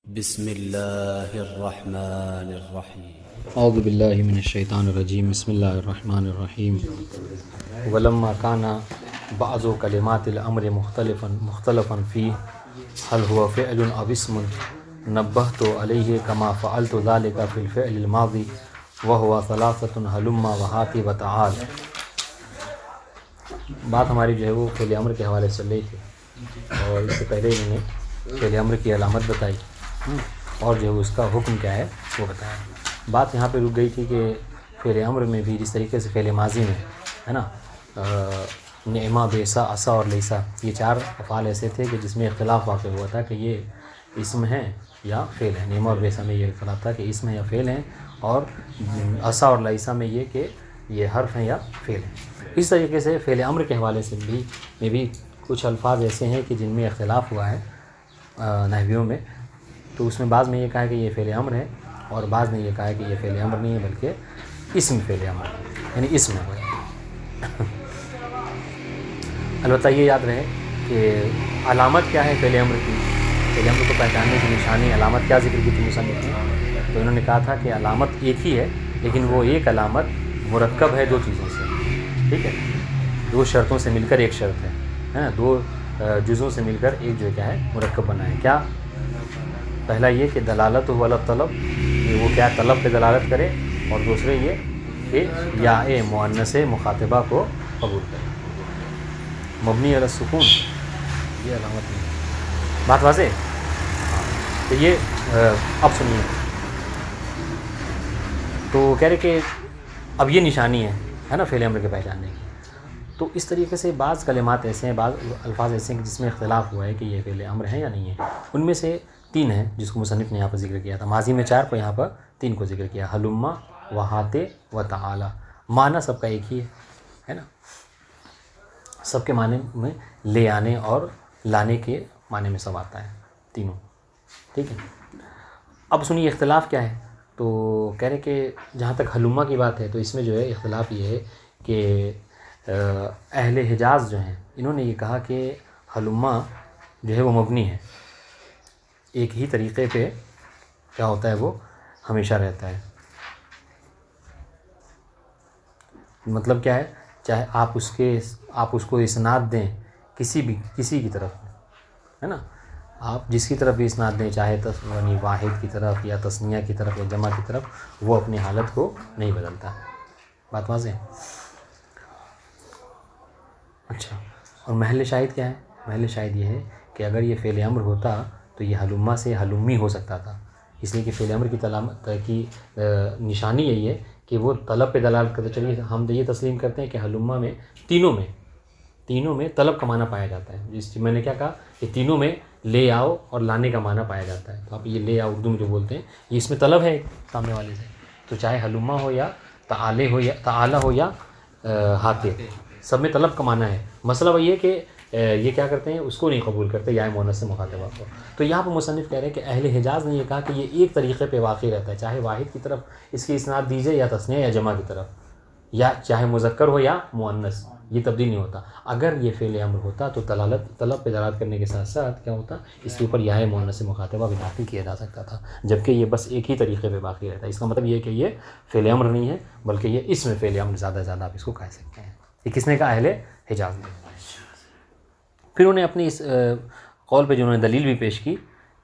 بسم اللہ الرحمن الرحیم اعوذ باللہ من الشیطان الرجیم بسم اللہ الرحمن الرحیم ولما کان بعض کلمات الامر مختلفا فی هل هو فعل او اسم نبہت علیہ کما فعلت ذلك فی الفعل الماضی وهو ثلاثة هلم وہات وتعال۔ بات ہماری جو ہے وہ فعل امر کے حوالے سے چل رہی تھی اور اس سے پہلے انہوں نے فعل امر کی علامت بتائی اور جو ہے اس کا حکم کیا ہے وہ بتایا۔ بات یہاں پہ رک گئی تھی کہ فعل امر میں بھی جس طریقے سے فعل ماضی میں ہے نا نعمہ بیسا عصا اور لیسا، یہ چار افعال ایسے تھے کہ جس میں اختلاف واقع ہوا تھا کہ یہ اسم ہے یا فعل ہے۔ نعمہ اور بیسا میں یہ اختلاف تھا کہ اسم ہے یا فعل ہے، اور عصا اور لیسا میں یہ کہ یہ حرف ہیں یا فعل ہے۔ اس طریقے سے فعل امر کے حوالے سے بھی کچھ الفاظ ایسے ہیں کہ جن میں اختلاف ہوا ہے نحویوں میں، تو اس میں بعض میں یہ کہا ہے کہ یہ فعل امر ہے اور بعض نے یہ کہا ہے کہ یہ فعل امر نہیں ہے بلکہ اسم فعل امر ہے، یعنی اسم ہے۔ البتہ یہ یاد رہے کہ علامت کیا ہے فعل امر کی، فعل امر کو پہچاننے کی نشانی علامت کیا ذکر کی تھی مصنف نے، تو انہوں نے کہا تھا کہ علامت ایک ہی ہے لیکن وہ ایک علامت مرکب ہے دو چیزوں سے، ٹھیک ہے، دو شرطوں سے مل کر ایک شرط ہے، دو جزوں سے مل کر ایک جو کیا ہے مرکب بنا ہے۔ کیا؟ پہلا یہ کہ دلالت ہو علی طلب، کہ وہ کیا طلب پہ دلالت کرے، اور دوسرے یہ کہ یا مؤنث مخاطبہ کو قبول کرے۔ مبنی علی السکون یہ علامت نہیں ہے۔ بات واضح؟ تو یہ اب سنیے، تو کہہ رہے کہ اب یہ نشانی ہے نا فعل امر کے پہچاننے کی۔ تو اس طریقے سے بعض کلمات ایسے ہیں، بعض الفاظ ایسے ہیں کہ جس میں اختلاف ہوا ہے کہ یہ فعل امر ہے یا نہیں ہے۔ ان میں سے تین ہیں جس کو مصنف نے یہاں پر ذکر کیا تھا، ماضی میں چار کو یہاں پر تین کو ذکر کیا، ہلما وہات وتعالی۔ معنی سب کا ایک ہی ہے نا، سب کے معنی میں لے آنے اور لانے کے معنی میں سب آتا ہے تینوں، ٹھیک ہے۔ اب سنیے اختلاف کیا ہے، تو کہہ رہے کہ جہاں تک ہلما کی بات ہے تو اس میں جو ہے اختلاف یہ ہے کہ اہل حجاز جو ہیں انہوں نے یہ کہا کہ ہلما جو ہے وہ مبنی ہے، ایک ہی طریقے پہ کیا ہوتا ہے وہ ہمیشہ رہتا ہے۔ مطلب کیا ہے، چاہے آپ اس کو اسناد دیں کسی کی طرف ہے نا، آپ جس کی طرف بھی اسناد دیں، چاہے یعنی واحد کی طرف یا تثنیہ کی طرف یا جمع کی طرف، وہ اپنی حالت کو نہیں بدلتا۔ بات واضح ہے؟ اچھا، اور محل شاہد کیا ہے؟ محل شاہد یہ ہے کہ اگر یہ فعل امر ہوتا تو یہ ہلما سے ہلمی ہو سکتا تھا، اس لیے کہ فعل امر کی نشانی یہی ہے کہ وہ طلب پہ دلالت کرتے۔ چلیے ہم یہ تسلیم کرتے ہیں کہ ہلما میں تینوں میں طلب کا معنی پایا جاتا ہے، جس میں نے کیا کہا کہ تینوں میں لے آؤ اور لانے کا معنی پایا جاتا ہے۔ تو آپ یہ لے آؤ اردو میں جو بولتے ہیں یہ اس میں طلب ہے سامنے والے سے، تو چاہے ہلما ہو یا تعالی ہو یا ہاتے، سب میں طلب کا معنی ہے۔ مسئلہ وہی ہے کہ یہ کیا کرتے ہیں، اس کو نہیں قبول کرتے یا مؤنث مخاطبہ کو۔ تو یہاں پر مصنف کہہ رہے ہیں کہ اہل حجاز نے یہ کہا کہ یہ ایک طریقے پہ واقع رہتا ہے، چاہے واحد کی طرف اس کی اسناد دیجیے یا تثنیہ یا جمع کی طرف، یا چاہے مذکر ہو یا مؤنث، یہ تبدیل نہیں ہوتا۔ اگر یہ فعل امر ہوتا تو طلب پہ دلالت کرنے کے ساتھ ساتھ کیا ہوتا، اس کے اوپر یا مؤنث مخاطبہ بھی داخل کیا جا سکتا تھا، جبکہ یہ بس ایک ہی طریقے پہ باقی رہتا ہے۔ اس کا مطلب یہ ہے کہ یہ فعل امر نہیں ہے بلکہ یہ اسم فعل امر زیادہ سے زیادہ آپ اس کو کہہ سکتے ہیں۔ یہ کس نے کہا؟ اہل حجاز نے۔ پھر انہوں نے اپنی اس قول پہ جو انہوں نے دلیل بھی پیش کی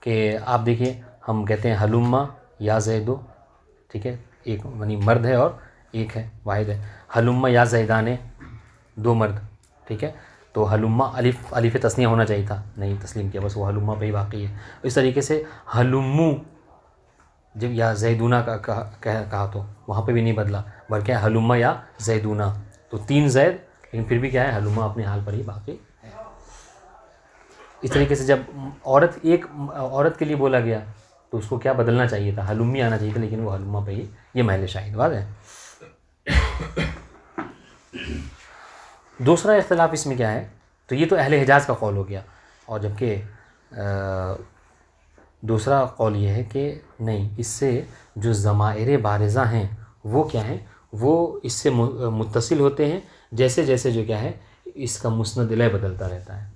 کہ آپ دیکھیے ہم کہتے ہیں ہلما یا زیدو، ٹھیک ہے، ایک یعنی مرد ہے اور ایک ہے واحد ہے، ہلما یا زیدانے دو مرد، ٹھیک ہے، تو ہلما الف تثنیہ ہونا چاہیے تھا، نہیں تسلیم کیا، بس وہ ہلما پہ ہی باقی ہے۔ اس طریقے سے ہلمو جب یا زیدونہ کا کہا تو وہاں پہ بھی نہیں بدلا بلکہ ہلما یا زیدونہ، تو تین زید لیکن پھر بھی کیا ہے ہلما اپنے حال پر ہی باقی ہے۔ اس طریقے سے جب ایک عورت کے لیے بولا گیا تو اس کو کیا بدلنا چاہیے تھا، ہلمی آنا چاہیے تھا، لیکن وہ ہلما پہ ہی، یہ محل شاہد بات ہے۔ دوسرا اختلاف اس میں کیا ہے، تو یہ تو اہل حجاز کا قول ہو گیا، اور جبکہ دوسرا قول یہ ہے کہ نہیں، اس سے جو ضمائر بارزہ ہیں وہ کیا ہیں، وہ اس سے متصل ہوتے ہیں جیسے جیسے جو کیا ہے اس کا مسند الیہ بدلتا رہتا ہے،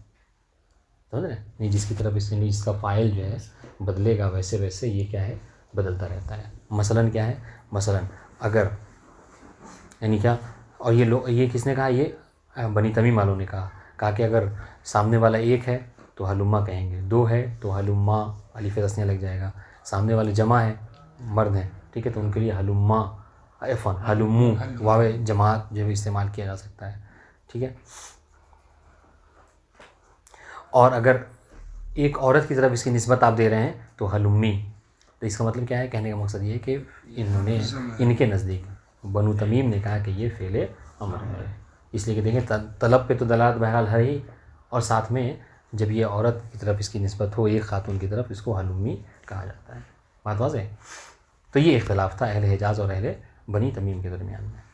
سمجھ رہے ہیں، نہیں جس کی طرف اس سے نہیں، جس کا فاعل جو ہے بدلے گا ویسے ویسے یہ کیا ہے بدلتا رہتا ہے. مثلاً کیا ہے, مثلاً اگر یعنی کیا, اور یہ کس نے کہا, یہ بنی تمیم والوں نے کہا کہ اگر سامنے والا ایک ہے تو ہلما کہیں گے, دو ہے تو ہلما الف تثنیہ لگ جائے گا, سامنے والے جمع ہے مرد ہیں, ٹھیک ہے, تو ان کے لیے ہلما ہلمو واو جماعت جو بھی استعمال کیا جا سکتا ہے, ٹھیک ہے. اور اگر ایک عورت کی طرف اس کی نسبت آپ دے رہے ہیں تو ہلمی, تو اس کا مطلب کیا ہے, کہنے کا مقصد یہ ہے کہ انہوں نے ان کے نزدیک بنو تمیم نے کہا کہ یہ فعل امر ہے, اس لیے کہ دیکھیں طلب پہ تو دلالت بہرحال ہے ہی, اور ساتھ میں جب یہ عورت کی طرف اس کی نسبت ہو ایک خاتون کی طرف, اس کو حلمی کہا جاتا ہے. بات واضح ہے. تو یہ اختلاف تھا اہل حجاز اور اہل بنی تمیم کے درمیان میں.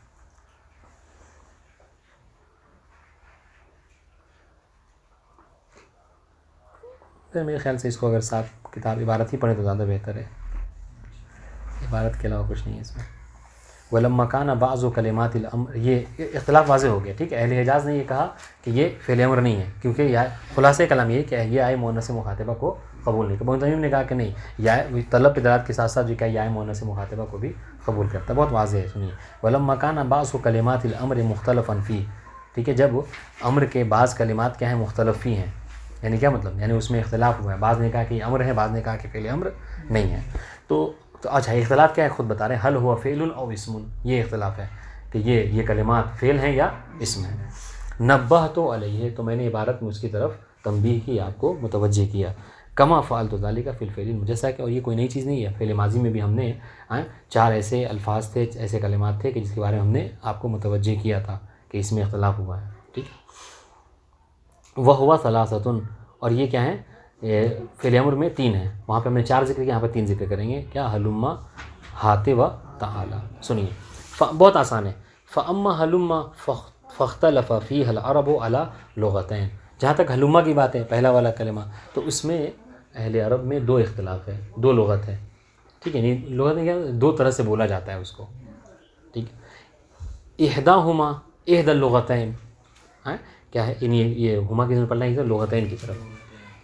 میرے خیال سے اس کو اگر ساتھ کتاب عبارت ہی پڑھیں تو زیادہ بہتر ہے, عبارت کے علاوہ کچھ نہیں ہے اس میں. ولما کان بعض کلمات الامر, یہ اختلاف واضح ہو گیا, ٹھیک ہے. اہل حجاز نے یہ کہا کہ یہ فعل امر نہیں ہے, کیونکہ یہ خلاصہ کلام یہ کہ یہ آئے مؤنث مخاطبہ کو قبول نہیں کرتا. بنو تمیم نے کہا کہ نہیں, یا طلب دلالت کے ساتھ ساتھ جو کیا یہ آئے مؤنث مخاطبہ کو بھی قبول کرتا ہے. بہت واضح ہے, سنیے. ولما کان بعض کلمات الامر مختلفا فی, ٹھیک ہے, جب امر کے بعض کلمات کیا ہیں مختلف فی ہیں, یعنی کیا مطلب, یعنی اس میں اختلاف ہوا ہے, بعض نے کہا کہ یہ امر ہے, بعض نے کہا کہ فعل امر نہیں ہے. تو اچھا اختلاف کیا ہے خود بتا رہے ہیں, حل ہوا فعل او اسم, یہ اختلاف ہے کہ یہ کلمات فعل ہیں یا اسم ہیں. نبہت علیہ, تو میں نے عبارت میں اس کی طرف تنبیہ کی, آپ کو متوجہ کیا. کما فعلت ذلک فی الفعل المجسہ, کہ اور یہ کوئی نئی چیز نہیں ہے, فعل ماضی میں بھی ہم نے 4 ایسے الفاظ تھے, ایسے کلمات تھے کہ جس کے بارے میں ہم نے آپ کو متوجہ کیا تھا کہ اس میں اختلاف ہوا ہے, ٹھیک ہے. وہو ثلاثۃ, اور یہ کیا ہے فعل امر میں 3 ہیں, وہاں پہ ہم نے 4 ذکر کیا, یہاں پہ 3 ذکر کریں گے. کیا, ہلما, ہات و تعالی. سنیے بہت آسان ہے. فاما ہلما فاختلف فیہ العرب علی لغتین, جہاں تک ہلما کی بات ہے پہلا والا کلمہ, تو اس میں اہل عرب میں 2 اختلاف ہے, 2 لغت ہے, ٹھیک ہے. یعنی لغت میں کیا 2 طرح سے بولا جاتا ہے اس کو, ٹھیک ہے. احداہما احد اللغتین, کیا ہے یہ ہما کی طرف پڑھنا ہے لغتین کی طرف.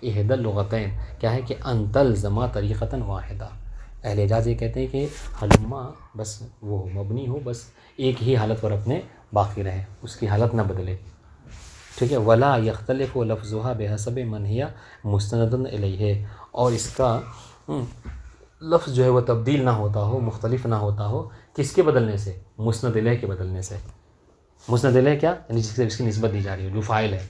احد اللغتین کیا ہے کہ ان تلزم طریقۃ واحدہ. اہل حجاز یہ کہتے ہیں کہ ہلما بس وہ مبنی ہو, بس ایک ہی حالت پر اپنے باقی رہے, اس کی حالت نہ بدلے, ٹھیک ہے. ولا یختلف لفظها بحسب من هي مستند الیہ, اور اس کا لفظ جو ہے وہ تبدیل نہ ہوتا ہو, مختلف نہ ہوتا ہو, کس کے بدلنے سے, مسند الیہ کے بدلنے سے. مسند الیہ کیا, یعنی جس سے اس کی نسبت دی جا رہی ہے, جو فاعل ہے,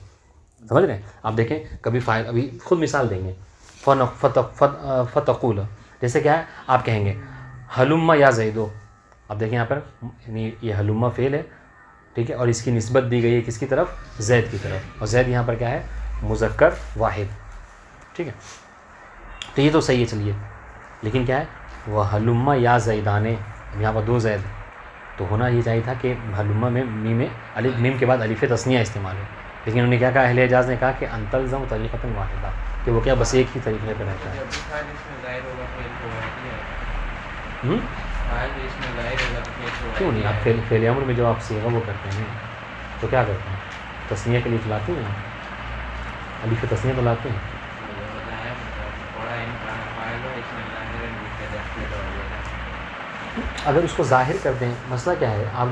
سمجھ رہے ہیں آپ. دیکھیں کبھی فاعل, ابھی خود مثال دیں گے. فتقول, جیسے کیا ہے آپ کہیں گے ہلما یا زیدو, اب دیکھیں یہاں پر یعنی یہ ہلما فعل ہے, ٹھیک ہے, اور اس کی نسبت دی گئی ہے کس کی طرف, زید کی طرف, اور زید یہاں پر کیا ہے مذکر واحد, ٹھیک ہے. تو یہ تو صحیح ہے, چلیے. لیکن کیا ہے وہ ہلما یا زیدانے, یہاں پر 2 زید, تو ہونا یہ چاہیے تھا کہ ہلما میں میم کے بعد الف تثنیہ استعمال ہو, لیکن انہوں نے کیا کہا, اہل حجاز نے کہا کہ ان تلزم طریقۃ واحدہ, کہ وہ کیا بس ایک ہی طریقے پہ رہتا ہے. کیوں نہیں, آپ فعل امر میں جو آپ صیغہ وہ کرتے ہیں تو کیا کرتے ہیں, تثنیہ کے لیے چلاتے ہیں, الف تثنیہ تو لاتے ہیں. اگر اس کو ظاہر کر دیں, مسئلہ کیا ہے, آپ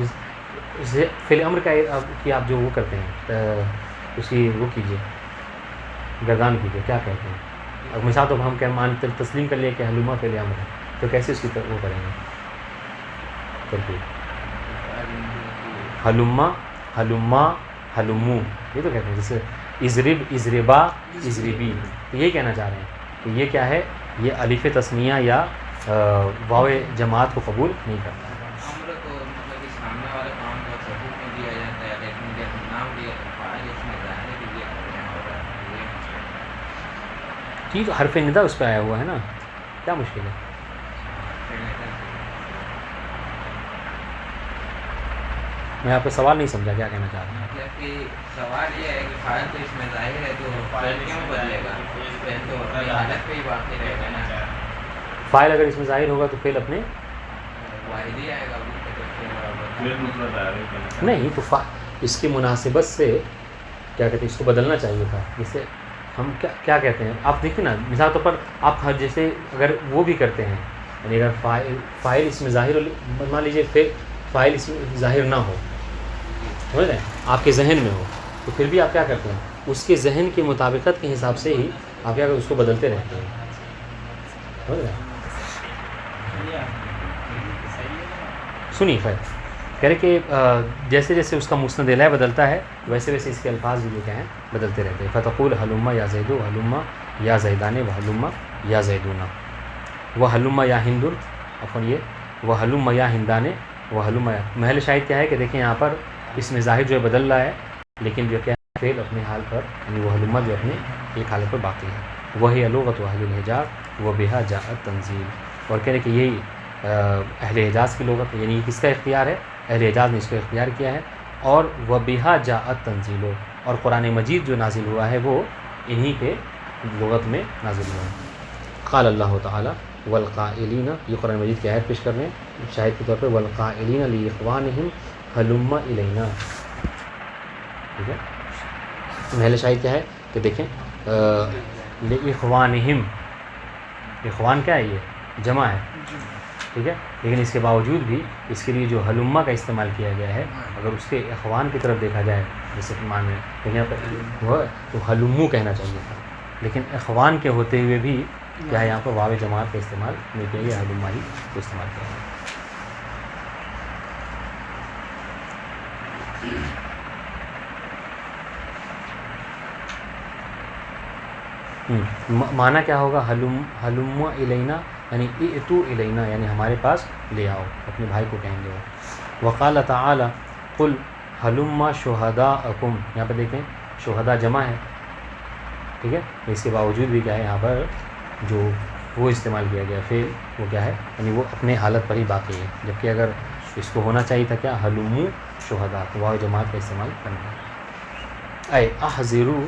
فعل امر کی آپ جو وہ کرتے ہیں اس کی وہ کیجیے, گردان کیجیے, کیا کہتے ہیں. اب مثال تو ہم کیا تسلیم کر لیے کہ ہلما فعل امر ہے, تو کیسے اس کی وہ کریں گے ترکیب, ہلما ہلما ہلمو, یہ تو کہتے ہیں. جیسے اضرب اضربا اضربی, تو یہ کہنا چاہ رہے ہیں کہ یہ کیا ہے, یہ الف تثنیہ یا واو جماعت کو قبول نہیں کرتا. ٹھیک, حرف ندا اس پہ آیا ہوا ہے نا, کیا مشکل ہے. میں آپ کا سوال نہیں سمجھا, کیا کہنا چاہ رہا ہوں. سوال یہ ہے کہ فاعل تو اس میں ظاہر ہے, تو فاعل کیوں بدلے گا, فعل تو اپنی حالت پہ ہی باقی رہے گا نا. فاعل اگر اس میں ظاہر ہوگا تو فعل اپنے واحد ہی آئے گا, نہیں, تو اس کی مناسبت سے کیا کہتے ہیں اس کو بدلنا چاہیے تھا. جیسے ہم کیا کہتے ہیں، آپ دیکھیں نا مثال طور پر آپ جیسے اگر وہ بھی کرتے ہیں، یعنی اگر فاعل اس میں ظاہر، مان لیجیے فاعل اس میں ظاہر نہ ہو، سمجھ رہے ہیں، آپ کے ذہن میں ہو، تو پھر بھی آپ کیا کرتے ہیں، اس کے ذہن کی مطابقت کے حساب سے ہی آپ کیا اس کو بدلتے رہتے ہیں، سمجھ رہے ہیں؟ سنیے خیر، کہہ رہے کہ جیسے جیسے اس کا مسند الیہ بدلتا ہے ویسے ویسے اس کے الفاظ بھی جو کیا ہیں بدلتے رہتے ہیں. فتقول حلما یا زید و حلما یا زیدان و حلما یا زیدون و حلما یا ہند یہ و حلما یا ہندان و حلما. محل شاہد کیا ہے کہ دیکھیں یہاں پر اس میں ظاہر جو ہے بدل رہا ہے لیکن جو کیا ہے فعل اپنے حال پر، یعنی وہ حلما جو اپنے ایک حالت پر باقی ہے. وہی لغت اہل الحجاز و بہا جاءت تنزیل. اور کہہ رہے کہ یہی اہل حجاز کی لغت ہے، یعنی کس کا اختیار ہے؟ اہل حجاز نے اس کو اختیار کیا ہے. اور وہ بہا جاءت تنزیل، اور قرآن مجید جو نازل ہوا ہے وہ انہی کے لغت میں نازل ہوا ہے. قال اللہ تعالی والقائلین، یہ قرآن مجید کی آیت پیش کر رہے ہیں شاہد کے طور پر، والقائلین لاخوانہم ہلم الینا. ٹھیک ہے، محل شاہد کیا ہے کہ دیکھیں لاخوانہم، اخوان کیا ہے؟ یہ جمع ہے، ٹھیک ہے، لیکن اس کے باوجود بھی اس کے لیے جو حلما کا استعمال کیا گیا ہے، اگر اس کے اخوان کی طرف دیکھا جائے جیسے معنی لیکن وہ تو حلمو کہنا چاہیے تھا، لیکن اخوان کے ہوتے ہوئے بھی کیا ہے یہاں پر واو جماعت کا استعمال نہیں کیا گیا، حلما ہی کو استعمال کیا گیا. معنی کیا ہوگا؟ حلم الینا یعنی ائتوا الینا، یعنی ہمارے پاس لے آؤ، اپنے بھائی کو کہیں گے وہ. وقال تعالی قل حلم شہداءکم، یہاں پہ دیکھیں شہداء جمع ہے، ٹھیک ہے، اس کے باوجود بھی کیا ہے یہاں پر جو وہ استعمال کیا گیا فعل وہ کیا ہے، یعنی وہ اپنے حالت پر ہی باقی ہے، جبکہ اگر اس کو ہونا چاہیے تھا کیا حلم شہداء، تو واو جماعت کا استعمال کرنا ہے. اے احضروا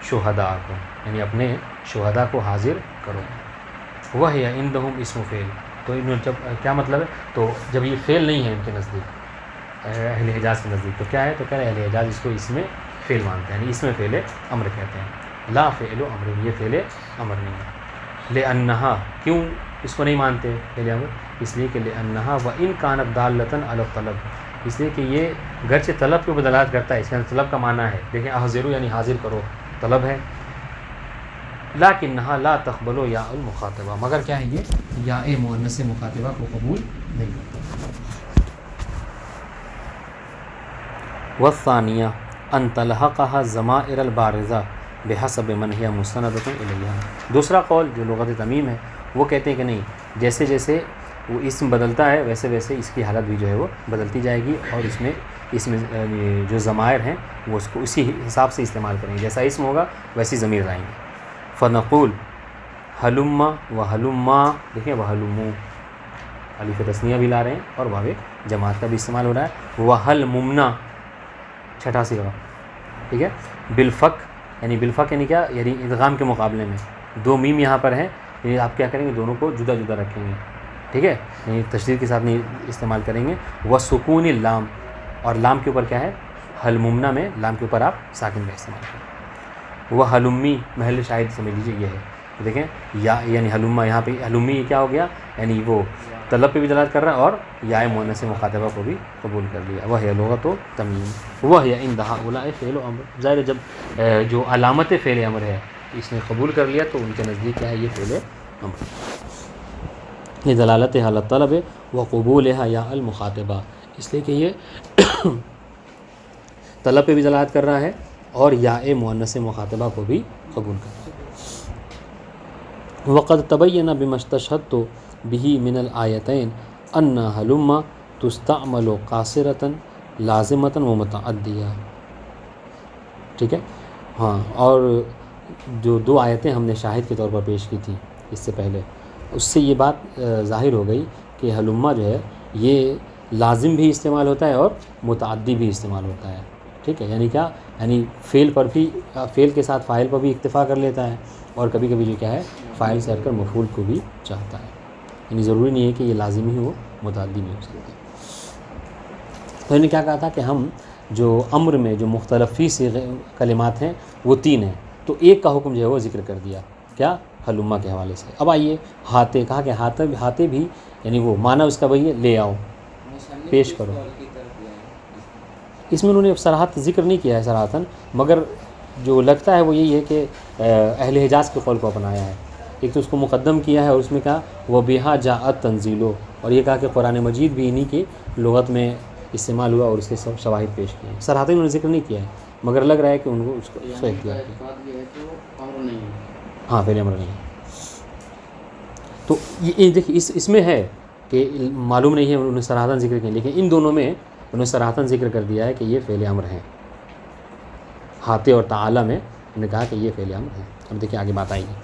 شہداءکم، یعنی اپنے شہداء کو حاضر کرو. وہ ہے عندہم اسم فعل، تو جب کیا مطلب ہے؟ تو جب یہ فعل نہیں ہے ان کے نزدیک، اہل حجاز کے نزدیک، تو کیا ہے؟ تو کہہ رہے اہل حجاز اس کو اس میں فعل مانتے ہیں، یعنی اس میں فعل امر کہتے ہیں. لا فعل امر، یہ فعل امر نہیں ہے. لأنہا، کیوں اس کو نہیں مانتے فعل امر؟ اس لیے کہ لأنہا وإن كانت دالة على الطلب، اس لیے کہ یہ گرچہ طلب کو بدلات کرتا ہے، اس کا طلب کا معنی ہے، دیکھیں احضروا یعنی حاضر کرو طلب ہے، لیکنہا لا تقبل یا المخاطبہ، مگر کیا ہے یہ یا مؤنث مخاطبہ کو قبول نہیں کرتا. والثانیہ ان تلحقها الضمائر البارزہ بحسب من هي مستندۃ الیہا. دوسرا قول جو لغت تمیم ہے وہ کہتے ہیں کہ نہیں، جیسے جیسے وہ اسم بدلتا ہے ویسے ویسے اس کی حالت بھی جو ہے وہ بدلتی جائے گی، اور اس میں جو ضمائر ہیں وہ اس کو اسی حساب سے استعمال کریں گے، جیسا اسم ہوگا ویسی ضمیر آئیں گے. فنقول حلما و حلما، دیکھیں وہ حلمو، الف تثنیہ بھی لا رہے ہیں اور واو جماعت کا بھی استعمال ہو رہا ہے. وہ حل ممنا، چھٹا صیغہ، ٹھیک ہے. بالفک، یعنی بالفک یعنی کیا؟ یعنی ادغام کے مقابلے میں دو میم یہاں پر ہیں، یعنی آپ کیا کریں گے؟ دونوں کو جدا جدا رکھیں گے، ٹھیک ہے، یعنی تشدید کے ساتھ نہیں استعمال کریں گے. وہ سکون اللام، اور لام کے اوپر کیا ہے؟ حل ممنا میں لام کے اوپر آپ ساکن کا استعمال کریں. وہ حلمی، محل شاہد سمجھ لیجیے یہ ہے، دیکھیں یا یعنی حلما، یہاں پہ حلمی یہ کیا ہو گیا؟ یعنی وہ طلب پہ بھی دلالت کر رہا ہے اور یا مؤنث مخاطبہ کو بھی قبول کر لیا. وہ ہے لغت و تمیم. وہ ہے عند ہؤلاء فعل امر، ظاہر جب جو علامت فعل امر ہے اس نے قبول کر لیا تو ان کے نزدیک کیا ہے؟ یہ فعل امر. یہ دلالت حالت طلب ہے، وہ قبول ہے یا المخاطبہ، اس لیے کہ یہ طلب پہ بھی دلالت کر رہا ہے اور یا مؤنث مخاطبہ کو بھی قبول کر رہا ہے. وقد تبین بما استشهدت به من الآیتین ان حلما تستعمل قاصرۃ لازمۃ و متعدیہ. ٹھیک ہے، ہاں، اور جو دو آیتیں ہم نے شاہد کے طور پر پیش کی تھیں اس سے پہلے، اس سے یہ بات ظاہر ہو گئی کہ حلما جو ہے یہ لازم بھی استعمال ہوتا ہے اور متعدی بھی استعمال ہوتا ہے. ٹھیک ہے، یعنی کیا؟ یعنی فعل پر بھی، فعل کے ساتھ فاعل پر بھی اکتفا کر لیتا ہے، اور کبھی کبھی جو کیا ہے فاعل سے ہٹ کر مفعول کو بھی چاہتا ہے. یعنی ضروری نہیں ہے کہ یہ لازم ہی ہو، متعدی بھی ہو سکتا ہے. تو انہوں نے کیا کہا تھا کہ ہم جو امر میں جو مختلف فی صیغہ کلمات ہیں وہ تین ہیں. تو ایک کا حکم جو ہے وہ ذکر کر دیا، کیا؟ ہلما کے حوالے سے۔ اب آئیے ہاتے، کہا کہ ہاتے بھی یعنی وہ معنی اس کا وہی ہے، لے آؤ، پیش کرو۔ اس میں انہوں نے صراحت ذکر نہیں کیا ہے صراحتاً، مگر جو لگتا ہے وہ یہی ہے کہ اہل حجاز کے قول کو اپنایا ہے۔ ایک تو اس کو مقدم کیا ہے اور اس میں کہا وہ بہا جاءت تنزیلو، اور یہ کہا کہ قرآن مجید بھی انہی کی لغت میں استعمال ہوا اور اس کے شواہد پیش کیے ہیں۔ صراحتاً انہوں نے ذکر نہیں کیا ہے، مگر لگ رہا ہے کہ ان کو اس کو اختیار کیا۔ ہاں فعل امر نہیں ہے۔ تو یہ دیکھیے اس میں ہے کہ معلوم نہیں ہے انہوں نے صراحتاً ذکر کیا، لیکن ان دونوں میں انہوں نے صراحتاً ذکر کر دیا ہے کہ یہ فعل امر ہیں۔ ہاتے اور تعالی میں انہوں نے کہا کہ یہ فعل امر ہے۔ اب دیکھیں آگے بات آئے گی،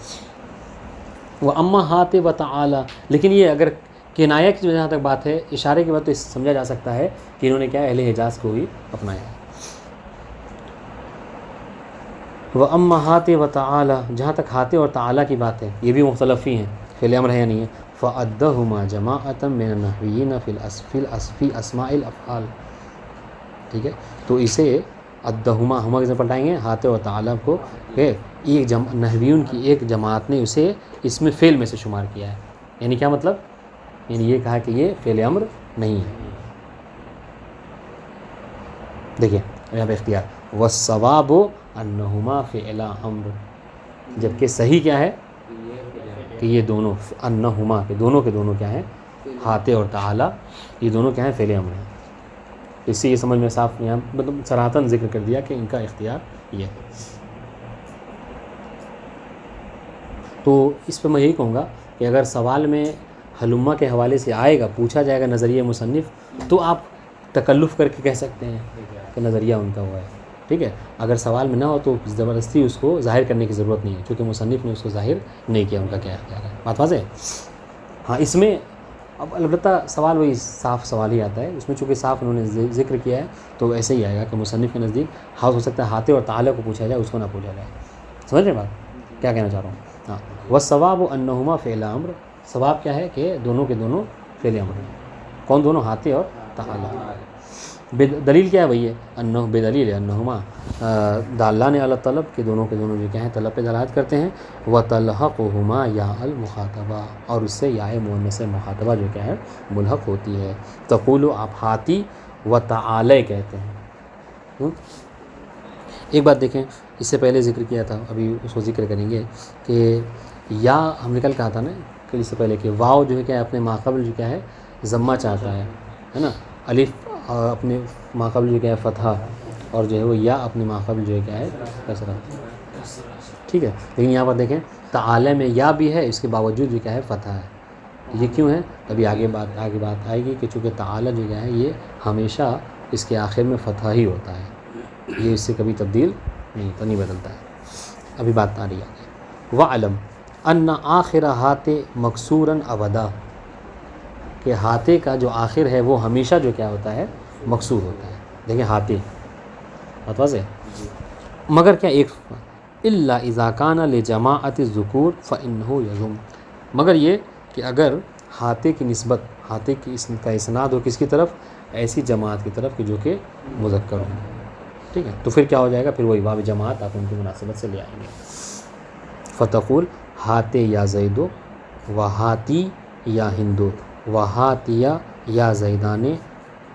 وہ اما ہاتے و تعالی، لیکن یہ اگر کنایہ کی جہاں تک بات ہے، اشارے کے بعد تو اس سمجھا جا سکتا ہے کہ انہوں نے کیا اہل حجاز کو ہی اپنایا ہے۔ وہ اما ہاتے و تعالی، جہاں تک ہاتے اور تعالی کی بات ہے یہ بھی مختلف ہی ہیں، فعل امر ہے یا نہیں ہے۔ فَأَدَّهُمَا جَمَاعَةً مِّنَ النَّحْوِيِّينَ فِي أَسْمَاءِ الْأَفْعَالِ، ٹھیک ہے، تو اسے ادہما، ہما کیسے پلٹائیں گے؟ ہاتے اور تعالی کو کہ ایک نحویون کی ایک جماعت نے اسے اس میں فعل میں سے شمار کیا ہے، یعنی کیا مطلب؟ یعنی یہ کہا کہ یہ فعل امر نہیں ہے۔ دیکھیے یہاں پہ اختیار والصواب انہما فعل امر، جبکہ صحیح کیا ہے کہ یہ دونوں انہما کے دونوں کیا ہیں؟ ہاتے اور تعالی، یہ دونوں کیا ہیں؟ فعل امر ہیں۔ اس سے یہ سمجھ میں صاف یہاں مطلب صراحتاً ذکر کر دیا کہ ان کا اختیار یہ ہے۔ تو اس پہ میں یہی کہوں گا کہ اگر سوال میں ہلما کے حوالے سے آئے گا، پوچھا جائے گا نظریہ مصنف، تو آپ تکلف کر کے کہہ سکتے ہیں کہ نظریہ ان کا ہوا ہے، ٹھیک ہے۔ اگر سوال میں نہ ہو تو زبردستی اس کو ظاہر کرنے کی ضرورت نہیں ہے، چونکہ مصنف نے اس کو ظاہر نہیں کیا ان کا کیا اختیار ہے۔ بات واضح ہے؟ ہاں اس میں اب البتہ سوال وہی صاف سوال ہی آتا ہے، اس میں چونکہ صاف انہوں نے ذکر کیا ہے تو ایسے ہی آئے گا کہ مصنف کے نزدیک ہو سکتا ہے ہاتے اور تعالی کو پوچھا جائے، اس کو نہ پوچھا جائے۔ سمجھ رہے بات کیا کہنا چاہ رہا ہوں؟ ہاں والصواب انہما فعل امر، ثواب کیا ہے کہ دونوں کے دونوں فعل امر ہیں۔ کون دونوں؟ ہاتے اور تعالی۔ دلیل کیا ہے؟ وہی ہے انہ، بے دلیل ہے انہما دالان علی طلب، کہ دونوں کے دونوں جو کیا ہیں طلب پہ دلالت کرتے ہیں۔ وتلحقہما یا المخاطبہ، اور اس سے یا مؤنث مخاطبہ جو کیا ہے ملحق ہوتی ہے۔ تقول، آپ ہاتی و تعالی کہتے ہیں۔ ایک بات دیکھیں، اس سے پہلے ذکر کیا تھا، ابھی اس کو ذکر کریں گے کہ یا ہم نے کل کہا تھا نا کہ اس سے پہلے کہ واو جو ہے کیا ہے اپنے ماقبل جو کیا ہے ضمہ چاہتا ہے نا، الف اپنے ماقبل جو کیا ہے فتحہ، اور جو ہے وہ یا اپنے ماقبل جو ہے کیا ہے کسرہ، ٹھیک ہے۔ لیکن یہاں پر دیکھیں تعالی میں یا بھی ہے، اس کے باوجود جو کیا ہے فتحہ ہے، یہ کیوں ہے؟ ابھی آگے بات آئے گی کہ چونکہ تعالی جو کیا ہے یہ ہمیشہ اس کے آخر میں فتحہ ہی ہوتا ہے، یہ اس سے کبھی تبدیل نہیں بدلتا ہے۔ ابھی بات آ رہی ہے وَعْلَمْ ان آخر ہاتے مکسوراً ابدا، کہ ہاتے کا جو آخر ہے وہ ہمیشہ جو کیا ہوتا ہے مکسور ہوتا ہے۔ دیکھیں ہاتے بات واضح ہے، مگر کیا ایک الا اذا کان لجماعت الذکور فانہ یضم، مگر یہ کہ اگر ہاتے کی نسبت، ہاتے کی کا اسناد ہو کس کی طرف؟ ایسی جماعت کی طرف کہ جو کہ مذکر ہو، ٹھیک ہے، تو پھر کیا ہو جائے گا؟ پھر وہی باب جماعت آپ ان کی مناسبت سے لے آئیں گے۔ فتقول ہاتے یا زیدو و ہاتی یا ہندو و ہاتیا یا زیدانے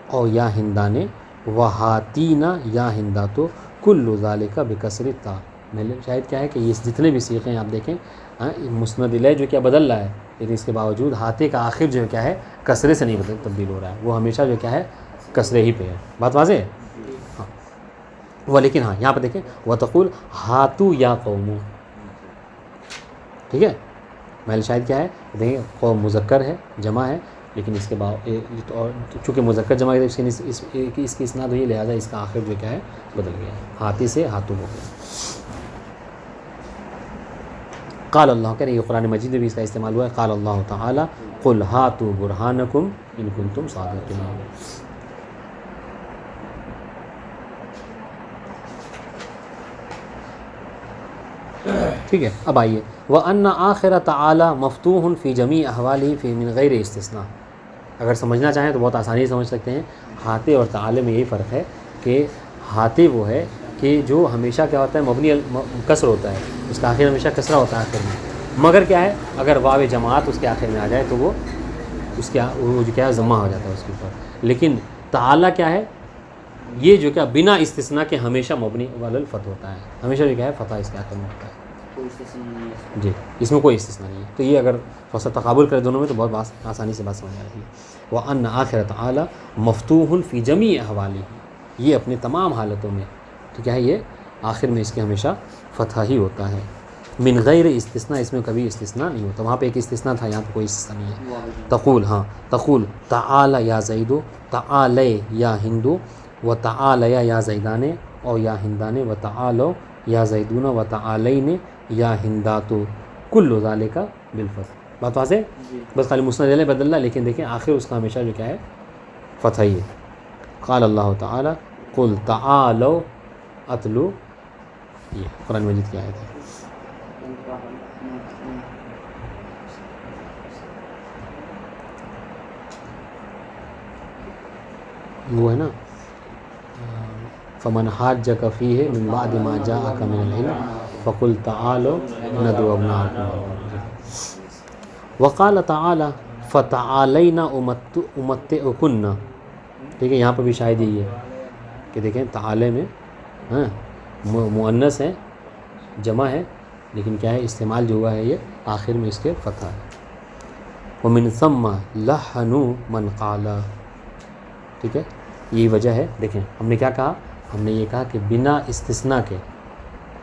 اور یا ہندانے و ہاتینا یا ہنداتو کل ذالک بکسر تا۔ شاید کیا ہے کہ یہ جتنے بھی صیغے ہیں آپ دیکھیں، مسند الیہ جو کیا بدل رہا ہے، لیکن اس کے باوجود ہاتے کا آخر جو کیا ہے کسرے سے نہیں تبدیل ہو رہا ہے، وہ ہمیشہ جو کیا ہے کسرے ہی پہ ہے۔ بات واضح ہے؟ ہاں وہ لیکن ہاں یہاں پہ دیکھیں وتقول ہاتو یا قومو، ٹھیک ہے، محل شاہد کیا ہے؟ دیکھیں قوم مذکر ہے، جمع ہے، لیکن اس کے باوجود اور چونکہ مذکر جمع ہے اس کی اسناد ہوئی، لہٰذا اس کا آخر جو کیا ہے بدل گیا ہے، ہاتی سے ہاتو ہو گیا۔ قال اللہ، کہہ رہے یہ قرآن مجید میں بھی اس کا استعمال ہوا ہے۔ قال اللہ تعالی قل ہاتوا برہانکم ان کنتم صادقین۔ ٹھیک ہے، اب آئیے وَأَنَّ آخِرَ تَعَالَى مَفْتُوحٌ فِي جَمِيعِ أَحْوَالِهِ فِي مِنْ غَيْرِ استثناء۔ اگر سمجھنا چاہیں تو بہت آسانی سے سمجھ سکتے ہیں۔ ہاتے اور تعالی میں یہی فرق ہے کہ ہاتے وہ ہے کہ جو ہمیشہ کیا ہوتا ہے مبنی کسر ہوتا ہے، اس کا آخر ہمیشہ کسرہ ہوتا ہے آخر میں، مگر کیا ہے اگر واو جماعت اس کے آخر میں آ جائے تو وہ اس کے وہ جو کیا ہے ضمہ ہو جاتا ہے اس کے اوپر. لیکن تعالی کیا ہے یہ جو کیا بنا استثناء کے ہمیشہ مبنی علی الفتح ہوتا ہے، ہمیشہ جو کیا ہے فتح اس کے آخر میں ہوتا ہے. جی اس میں کوئی استثناء نہیں ہے. تو یہ اگر تھوڑا سا تقابل کرے دونوں میں تو بہت آسانی سے بات سمجھ آ رہی ہے. وَأَنَّ آخِرَ تَعَالَى مفتوح فی جمیع احوالہ، یہ اپنے تمام حالتوں میں ٹھیک ہے یہ آخر میں اس کے ہمیشہ فتح ہی ہوتا ہے. من غیر استثناء، اس میں کبھی استثناء نہیں ہوتا. وہاں پہ ایک استثناء تھا، یہاں پہ کوئی استثناء نہیں ہے. تقول تقول تعالی یا زیدو، تعالی یا ہندو، و تعالیا یا زیدان اور یا ہندان، و تعالو یا زیدون و تعالین یا ہنداتو، کل ذالک بالفتح. بات واضح؟ بس خالی مسند علیہ بدل اللہ، لیکن دیکھیں آخر اس کا ہمیشہ جو کیا ہے فتح ہی ہے. قال اللہ تعالی قل تعالوا اتلو، یہ قرآن مجید کی آیت ہے. وہ ہے نا فمن حاجک فیہ من بعد ما جاءک من العلم فقل تعالوا ندعو ابناءکم. وقال تعالی فتعالینا امتعکن، ٹھیک ہے یہاں پر بھی شاید یہی ہے کہ دیکھیں تعالی میں مؤنث ہے جمع ہے، لیکن کیا ہے استعمال جو ہوا ہے یہ آخر میں اس کے فتح ہے. ومن ثم لحنوا من قال، ٹھیک ہے یہی وجہ ہے. دیکھیں ہم نے کیا کہا، ہم نے یہ کہا کہ بنا استثناء کے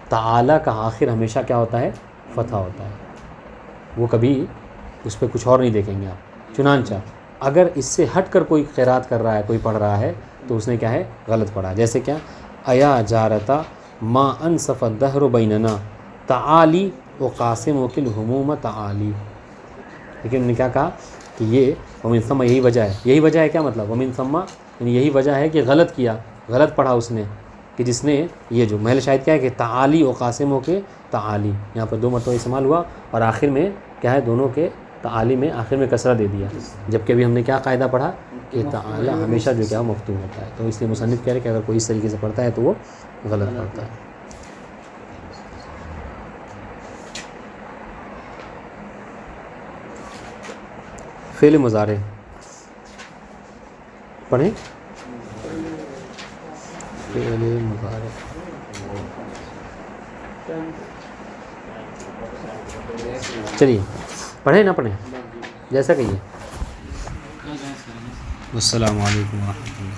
تعالی کا آخر ہمیشہ کیا ہوتا ہے فتح ہوتا ہے، وہ کبھی اس پہ کچھ اور نہیں دیکھیں گے آپ. چنانچہ اگر اس سے ہٹ کر کوئی قرات کر رہا ہے، کوئی پڑھ رہا ہے تو اس نے کیا ہے غلط پڑھا. جیسے کیا ایا جارتا ما انصف الدہر بیننا تعالی و قاسم وکل ہموم تعالی. لیکن انہوں نے کیا کہا کہ یہ ومن ثم یہی وجہ ہے. یہی وجہ ہے کیا مطلب ومن ثم یعنی یہی وجہ ہے کہ غلط کیا، غلط پڑھا اس نے، کہ جس نے یہ جو محل شاہد کیا ہے کہ تعالی و قاسم ہو کے تعالی، یہاں پر دو مرتبہ استعمال ہوا اور آخر میں کیا ہے دونوں کے تعالی میں آخر میں کسرہ دے دیا. جبکہ ابھی ہم نے کیا قاعدہ پڑھا کہ تعالی ہمیشہ جو کیا مفتوح ہوتا ہے. تو اس لیے مصنف کہہ رہے کہ اگر کوئی اس طریقے سے پڑھتا ہے تو وہ غلط پڑھتا ہے. فعل مضارع پڑھیں. فعل مضارع چلیے پڑھیں نہ پڑھیں جیسا کہیے. السلام علیکم ورحمۃ اللہ.